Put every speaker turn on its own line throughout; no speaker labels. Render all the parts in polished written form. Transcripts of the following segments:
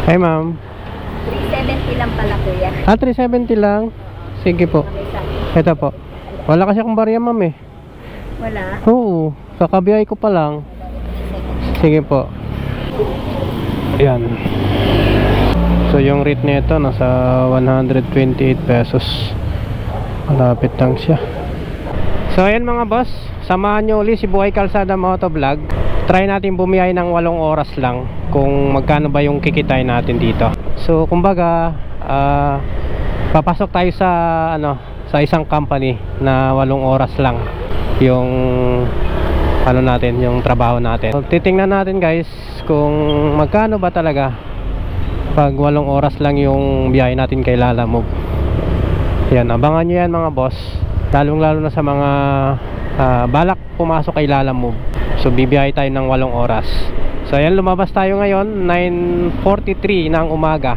Hi ma'am.
370 lang pala kuya.
370 lang. Sige po. Ito po. Wala kasi akong barya ma'am eh.
Wala?
Oo. Kakabiyay ko pa lang. Sige po. Ayan. So yung rate nito nasa 128 pesos. Malapit lang siya. So ayan mga boss, samahan nyo ulit si Buhay Kalsada Motovlog. Try natin bumiyay ng 8 oras lang kung magkano ba yung kikitay natin dito. So kumbaga papasok tayo sa sa isang company na 8 oras lang yung natin, yung trabaho natin. So, titingnan natin guys kung magkano ba talaga pag 8 oras lang yung biyahe natin kay Lalamove. Yan, abangan nyo yan mga boss, lalong lalo na sa mga balak pumasok kay Lalamove. So bibiyahe tayo ng 8 oras. So ayan, lumabas tayo ngayon 9:43 ng umaga.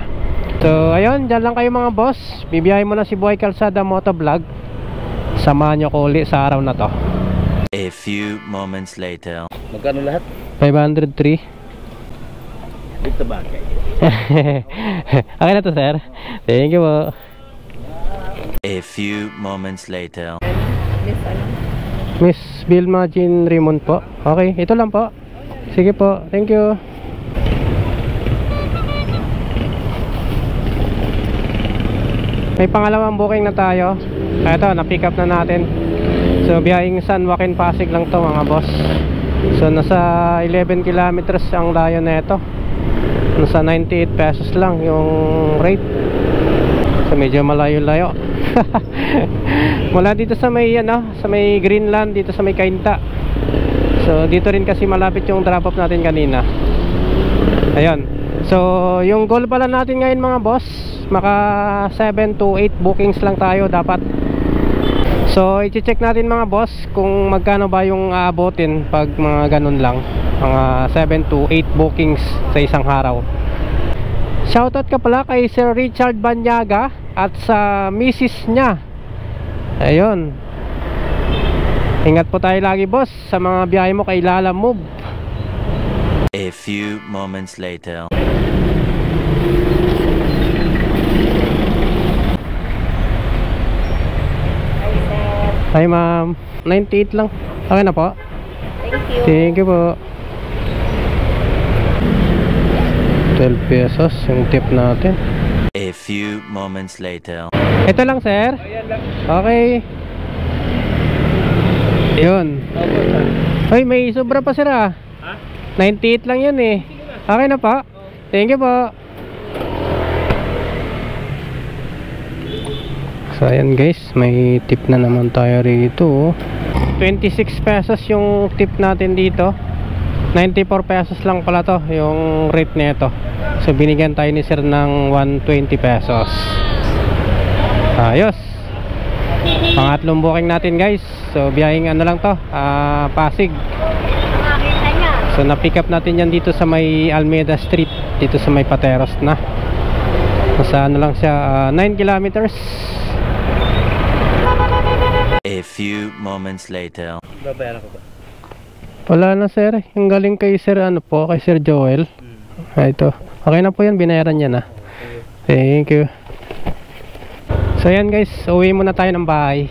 So ayun, dyan lang kayo mga boss. Bibiyahe muna si Buhay Kalsada Motovlog. Samahan nyo ko ulit sa araw na to.
A few moments later.
Magkano lahat?
503.
Dito ba kayo?
Okay na to sir. Thank you po.
A few moments later.
Miss Vilma Jean Raymond po. Okay, ito lang po. Sige po, thank you. May pangalawang booking na tayo. Ito, na-pick up na natin. So, biyahing San Joaquin Pasig lang to mga boss. So, nasa 11 kilometers ang layo na ito. Nasa 98 pesos lang yung rate. So, medyo malayo-layo. Mula dito sa may sa may Greenland, dito sa may Cainta. So dito rin kasi malapit yung drop off natin kanina. Ayun. So yung goal pala natin ngayon mga boss, maka 7 to 8 bookings lang tayo dapat. So i-check natin mga boss kung magkano ba yung aabotin pag mga ganun lang, mga 7 to 8 bookings sa isang araw. Shoutout ka pala kay Sir Richard Banyaga at sa misis niya. Ayun. Ingat po tayo lagi boss sa mga biyahe mo kay Lalamove.
A few moments later.
Hi ma'am. 98 lang. Okay na po.
Thank you.
Thank you po. 12 pesos yung tip natin.
A few moments later.
Ito lang sir. Okay. Yun. Hoy, may sobra pa sir ah. 98 lang yun eh. Okay na po. Thank you po. So ayan guys, may tip na naman tayo rito. 26 pesos yung tip natin dito. 94 pesos lang pala to yung rate nito. So binigyan tayo ni sir ng 120 pesos. Ayos. Pangatlong booking natin guys. So biyahing lang to, Pasig. So na-pick up natin yan dito sa may Almeida Street, dito sa may Pateros na. Nasa lang siya, 9 kilometers.
A few moments later.
Babayaran ko ba?
Wala na sir, yung galing kay sir kay Sir Joel. Ito. Okay na po yan, binayaran niya na. Thank you. So yan guys, uwi muna tayo ng bahay.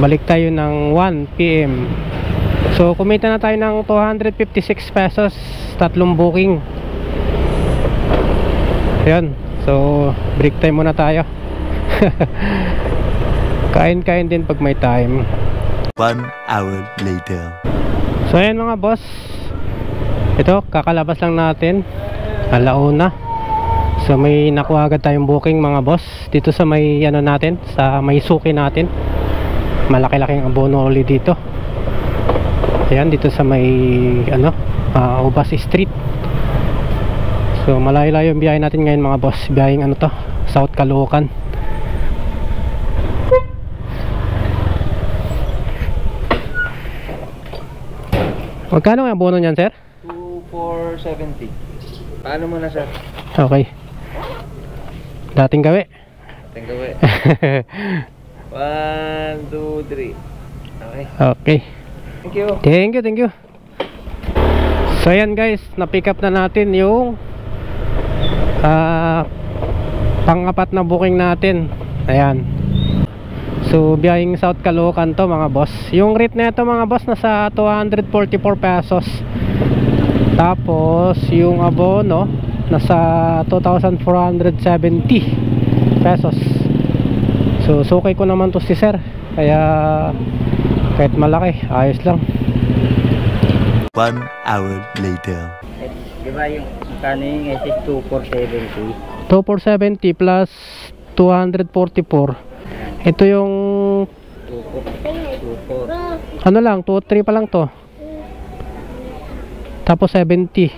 Balik tayo ng 1 PM. So kumita na tayo ng 256 pesos, tatlong booking. Ayan. So break time muna tayo. Kain-kain din pag may time.
1 hour later.
So ayan mga boss, ito kakalabas lang natin, alauna. So may nakuha agad tayong booking mga boss dito sa may natin, sa may suki natin. Malaki-laking abono ulit dito. Ayan, dito sa may Ubas Street. So malayo-layo yung biyahe natin ngayon mga boss. Biyaheng ano to, South Caloocan. Magkano ang abono niyan, sir?
2,470. Paano mo na, sir?
Okay. Dating gawi.
Tinggawi. 1, 2, 3. Okay.
Okay.
Thank you.
Thank you. So ayan guys, na-pick up na natin yung pang-apat na booking natin. Ayan. So biyaheng South Caloocan to mga boss. Yung rate na ito mga boss nasa 244 pesos. Tapos yung abono nasa 2,470 pesos. So sukay ko naman to si sir. Kaya kahit malaki, ayos lang.
1 hour later.
Di ba yung magkano yung SS 2,470?
2,470 plus 244. Ito yung
2,4.
ano lang, 2,3 pa lang to. Tapos 70.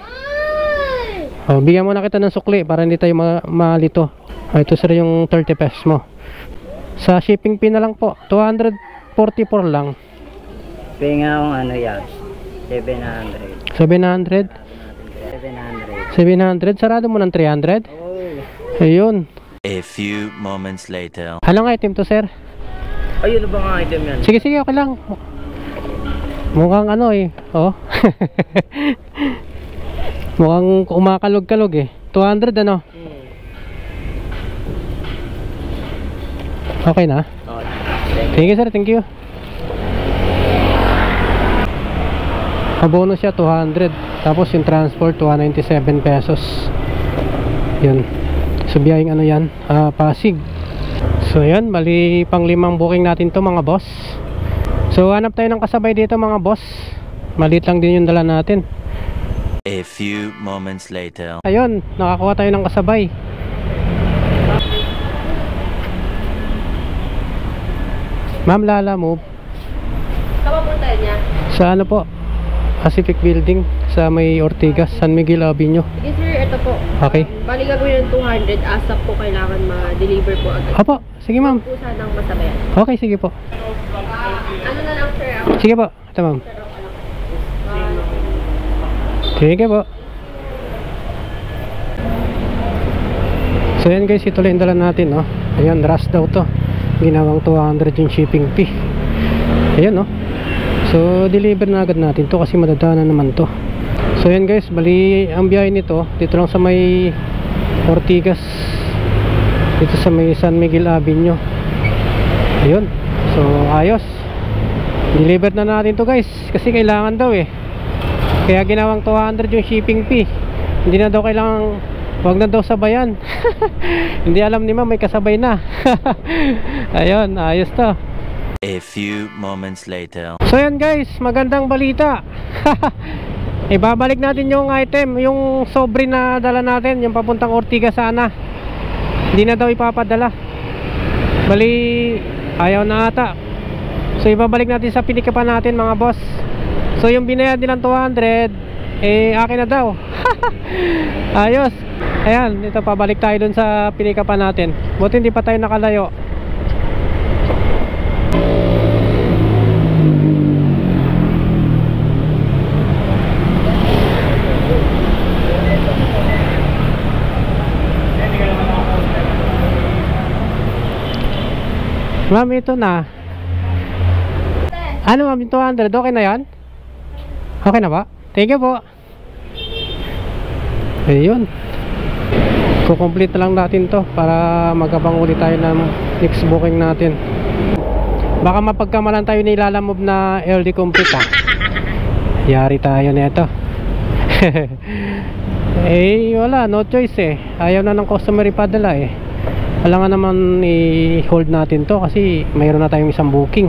Oh, bigyan mo na kita ng sukli para hindi tayo malito. Oh, ito sir yung 30 pesos mo. Sa shipping fee na lang po, 244 lang.
Pinga akong ano yan, 700.
700? 700. Sarado mo ng 300?
Oh.
Ayun.
A few moments later.
Anong item to sir?
Ayun na ba nga item yan?
Sige, okay lang. Mukhang ano eh. Oh. Mukhang umakalog-kalog eh. 200 ano? Okay na?
Okay.
Thank you sir, thank you. Abono siya 200. Tapos yung transport 297 pesos. Yun. So biyaheng ano yan, Pasig. So yan, bali pang 5 booking natin to mga boss. So hanap tayo ng kasabay dito mga boss. Maliit lang din yung dala natin.
A few moments later.
Ayun, nakakuha tayo ng kasabay. Ma'am, Lala move.
Kapapunta niya.
Sa ano po? Pacific Building sa may Ortigas, San Miguel Avenue.
Sige sir, ito po.
Okay.
Bali gagawin ng 200. ASAP po kailangan ma-deliver po agad.
Opo, sige ma'am.
Po sanang masabayan.
Okay, sige po.
Ano na lang sir?
Sige po. Ito ma'am. Sige po. So yan guys, ituloy yung dala natin, no? Ayan, rush daw to. Ginawang 200 yung shipping fee. Ayan, no? So deliver na agad natin to kasi madadaanan naman to. So yan guys, bali ang biyahe nito dito lang sa may Ortigas, dito sa may San Miguel Avenue. Ayun. So ayos. Deliver na natin to guys kasi kailangan daw eh. Kaya ginawang 200 yung shipping fee. Hindi na daw kailangan, wag na daw sabayan. Hindi alam ni ma'am may kasabay na. Ayun, ayos to.
A few moments later.
So yan guys, magandang balita. Ibabalik natin yung item, yung sobre na dala natin, yung papuntang Ortigas sana. Hindi na daw ipapadala. Bali, ayaw na ata. So ibabalik natin sa pinikapan natin mga boss. So yung binayad nilang 200, akin na daw. Ayos. Ayan, ito pabalik tayo dun sa pinikapan natin. Buti hindi pa tayo nakalayo. Ma'am, ito na. Ano ma'am, yung 200, okay na yan? Okay na ba? Thank you po. Ayun. Kukomplete na lang natin to para magkabang ulit tayo ng next booking natin. Baka mapagkamalan tayo nilalamove na LD complete Yari tayo nito. Wala, no choice eh. Ayaw na ng customer ipadala eh. Kailangan naman i-hold natin to kasi mayroon na tayong isang booking.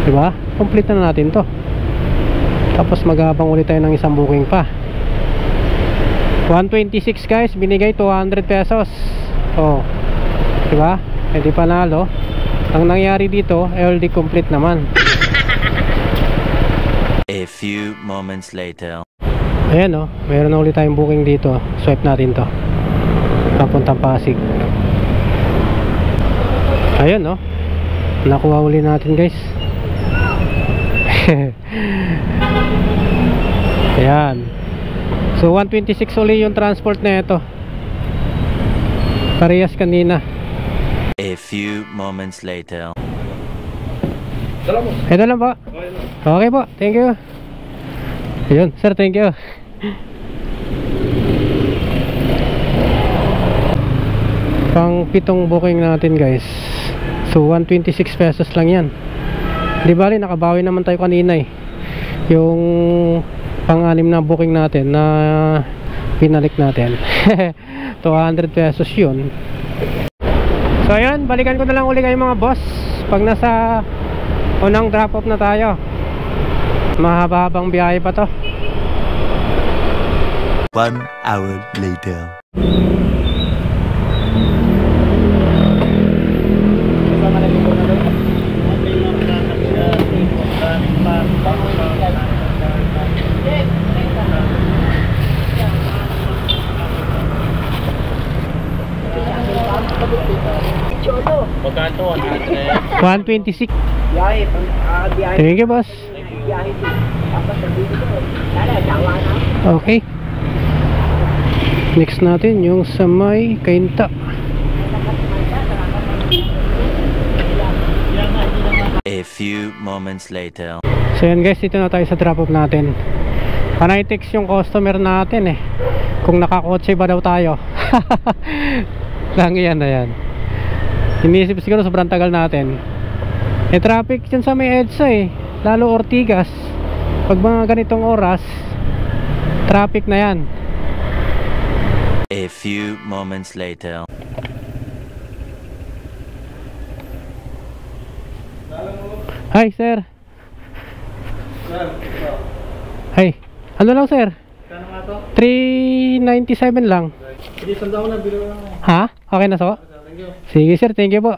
Diba? Complete na natin to. Tapos maghabang ulit tayo ng isang booking pa. 126 guys, binigay 200 pesos. Oh. Diba? Eh di panalo. Ang nangyari dito, LD complete naman.
A few moments later.
Ayan o, meron na ulit tayong booking dito. Swipe natin to, papuntang Pasig. Ayan o, nakuha uli natin guys. Ayan. So 126 uli yung transport na ito, parehas kanina.
A few moments later.
Ito lang po. Okay po, thank you. Ayun, sir, thank you. Pang 7 booking natin guys. So 126 pesos lang yan. Di bali, nakabawi naman tayo kanina eh. Yung pang-6 na booking natin na pinalik natin. 200 pesos yun. So ayun, balikan ko na lang uli kayo mga boss pag nasa unang drop off na tayo. Mahaba-habang biyahe pa to.
1 hour later.
Pagkanto,
126.
biyahe,
Thank you boss.
biyahe din. Tapos sabihin ko, sana, jawa na.
Okay. Next natin yung sa may Kainta.
A few moments later.
So yan guys, dito na tayo sa drop off natin. Panay text yung customer natin eh, kung nakakotse ba daw tayo. Lang yan na yan. Iniisip siguro sobrang tagal natin. Eh traffic dyan sa may EDSA eh, lalo Ortigas. Pag mga ganitong oras, traffic na yan.
A few moments later.
Hi sir. Hi. Ano lang sir?
Kano nga to?
397 lang.
Hindi, tanda ko na, bilo lang.
Ha? Okay na so?
Thank you.
Sige sir, thank you po.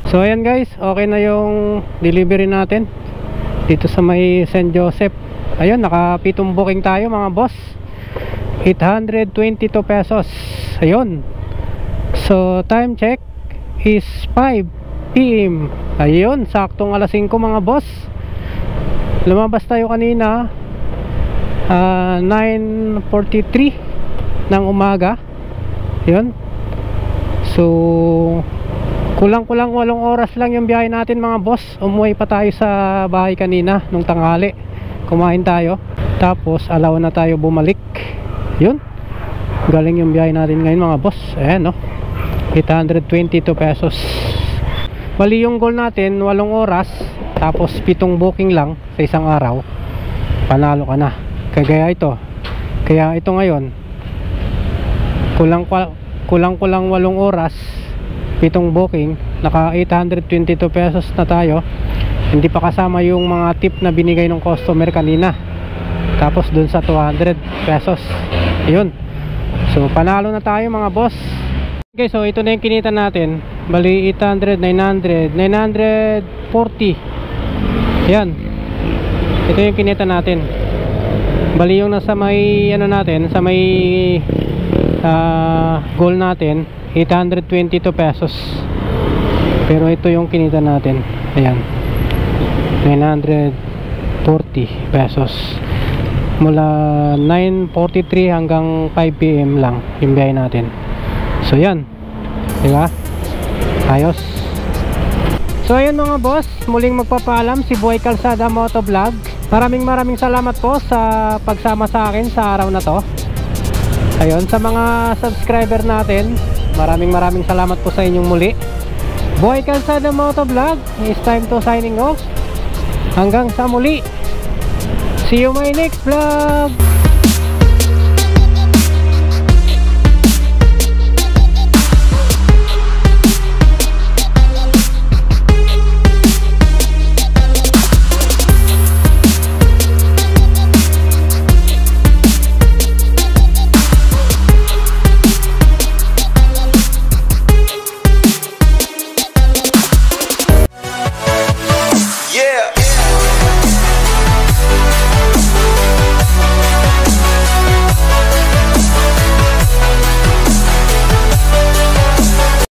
So ayan guys, okay na yung delivery natin dito sa may St. Joseph. Ayun, naka 7 booking tayo mga boss. 822 pesos. Ayun. So time check is 5 PM. Ayun, saktong alas 5 mga boss. Lumabas tayo kanina 9:43 ng umaga. Ayun. So kulang-kulang 8 oras lang yung biyahe natin mga boss. Umuwi pa tayo sa bahay kanina nung tanghali. Kumain tayo, tapos alaw na tayo bumalik. Yun, galing yung biyahe natin ngayon mga boss. Ayan no, 822 pesos. Bali yung goal natin 8 oras, tapos 7 booking lang sa isang araw. Panalo ka na. Kaya ito ngayon kulang 8 oras, 7 booking, naka 822 pesos na tayo. Hindi pa kasama yung mga tip na binigay ng customer kanina. Tapos dun sa 200 pesos. Ayun. So panalo na tayo mga boss. Okay, so ito na yung kinita natin. Bali 800, 900, 940. Yan. Ito yung kinita natin. Bali yung nasa may ano natin, sa may goal natin, 822 pesos. Pero ito yung kinita natin. Ayan, 940 pesos. Mula 9:43 hanggang 5 PM lang yung biyahe natin. So yan, diba? Ayos. So ayun mga boss, muling magpapaalam si Boy Calzada Motovlog. Maraming salamat po sa pagsama sa akin sa araw na to. Ayun, sa mga subscriber natin, maraming salamat po sa inyong muli. Boy Calzada Motovlog, it's time to signing off. Hanggang sa muli. See you my next vlog.